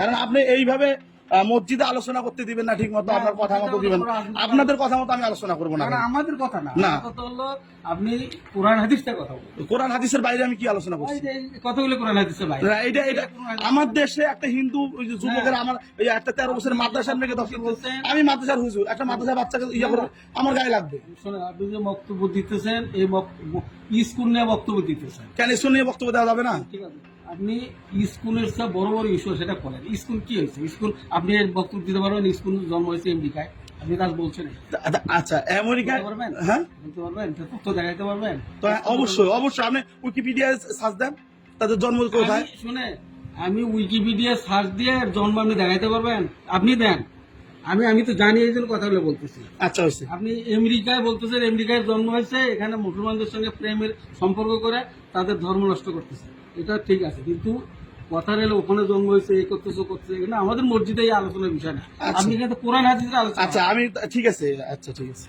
কারণ আপনি এইভাবে মসজিদে আলোচনা করতে দিবেন না ঠিক মতো, আপনার কথা মতো দিবেন, আপনাদের কথা মতো আমি আলোচনা করবো না। আমাদের কথা না, না। কথা হলো আপনি কোরআন হাদিসের কথা বলুন। কোরআন হাদিসের বাইরে আমি কি আলোচনা করছি? কতগুলো কোরআন হাদিসের বাইরে না, এটা আমার দেশে একটা হিন্দু যুবকের আমার এই একটা 13 বছরের মাদ্রাসার মেয়েকে দর্শন করছে, আমি মাদ্রাসার হুজুর, একটা মাদ্রাসার বাচ্চাকে ইয়ে করে আমার গায়ে লাগবে। শোনেন, আপনি যে বক্তব্য দিতেছেন এই স্কুল নিয়ে বক্তব্য দিতেছেন, কেন স্কুল নিয়ে বক্তব্য দেওয়া যাবে না? ঠিক আছে, আপনি স্কুলের সব বড় বড় ইস্যু সেটা করেন। স্কুল কি হয়েছে? স্কুল আপনি এর বক্তব্য দিতে পারবেন। স্কুল জন্ম হয়েছে আমেরিকায়, আপনি তার বলছেন। আচ্ছা, আমেরিকায় পারবেন? হ্যাঁ বলতে পারবেন? তথ্য দেখাইতে পারবেন? তো অবশ্যই অবশ্যই আপনি উইকিপিডিয়ায় সার্চ দেন তাদের জন্ম কোথায়। শুনে, আমি উইকিপিডিয়া সার্চ দিয়ে জন্ম আপনি দেখাইতে পারবেন? আপনি দেন। আমি তো জানি, এই জন্য কথাগুলো বলতেছি। আচ্ছা হয়েছে। আপনি আমেরিকায় বলতেছেন আমেরিকায় জন্ম হয়েছে, এখানে মুসলমানদের সঙ্গে প্রেমের সম্পর্ক করে তাদের ধর্ম নষ্ট করতেছে, এটা ঠিক আছে, কিন্তু কথা হলো ওখানে জন্ম হয়েছে, এই করতেছে এখানে আমাদের মসজিদে এই আলোচনার বিষয় না। আপনি কিন্তু কোরআন হাদিসের আলোচনা। আচ্ছা আমি ঠিক আছে, আচ্ছা ঠিক আছে।